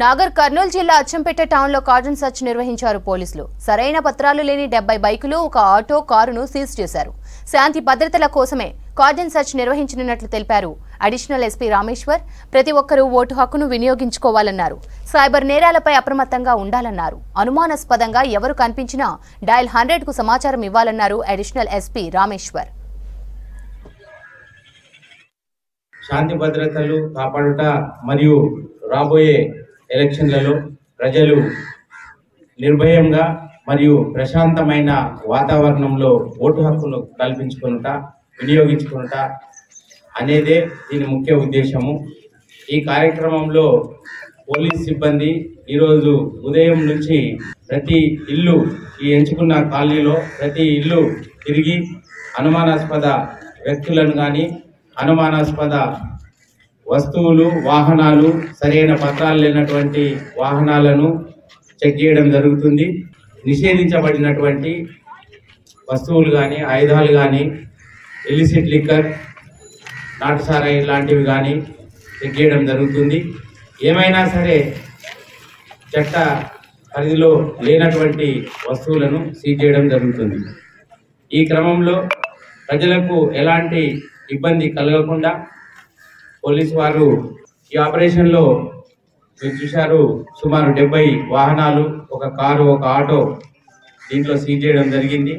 నాగర్ కర్నూలు జిల్లా అచ్చంపేట టౌన్ లో cordon search నిర్వహించారు పోలీసులు. సరైన పత్రాలు లేని 70 బైకులు, ఒక ఆటో, కారును సీజ్ చేశారు. శాంతి భద్రతల కోసమే కార్డన్ సర్చ్ నిర్వహించనున్నట్లు తెలిపారు అడిషనల్ ఎస్పీ రామేశ్వర్. ప్రతి ఒక్కరూ ఓటు హక్కును వినియోగించుకోవాలన్నారు. సైబర్ నేరాలపై అప్రమత్తంగా ఉండాలన్నారు. అనుమానాస్పదంగా ఎవరు కనిపించినా డయల్ 100 కు సమాచారం ఇవ్వాలన్నారు అడిషనల్ ఎస్పీ రామేశ్వర్. శాంతి భద్రతలు కాపాడుట మరియు రాబోయే ఎలక్షన్లలో ప్రజలు నిర్భయంగా మరియు ప్రశాంతమైన వాతావరణంలో ఓటు హక్కును కల్పించుకొనుట, వినియోగించుకొనుట అనేదే దీని ముఖ్య ఉద్దేశము. ఈ కార్యక్రమంలో పోలీస్ సిబ్బంది ఈరోజు ఉదయం నుంచి ప్రతి ఇల్లు, ఈ ఎంచుకున్న కాలనీలో ప్రతి ఇల్లు తిరిగి అనుమానాస్పద వ్యక్తులను కానీ, అనుమానాస్పద వస్తువులు, వాహనాలు, సరైన పత్రాలు లేనటువంటి వాహనాలను చెక్ చేయడం జరుగుతుంది. నిషేధించబడినటువంటి వస్తువులు కానీ, ఆయుధాలు కానీ, ఇలిసిట్ లిక్కర్, నాటుసారాయి లాంటివి కానీ చెక్ చేయడం జరుగుతుంది. ఏమైనా సరే చట్ట పరిధిలో లేనటువంటి వస్తువులను సీజ్ చేయడం జరుగుతుంది. ఈ క్రమంలో ప్రజలకు ఎలాంటి ఇబ్బంది కలగకుండా పోలీసు వారు ఈ ఆపరేషన్లో మీరు చూశారు, సుమారు 70 వాహనాలు, ఒక కారు, ఒక ఆటో దీంట్లో సీజ్ చేయడం జరిగింది.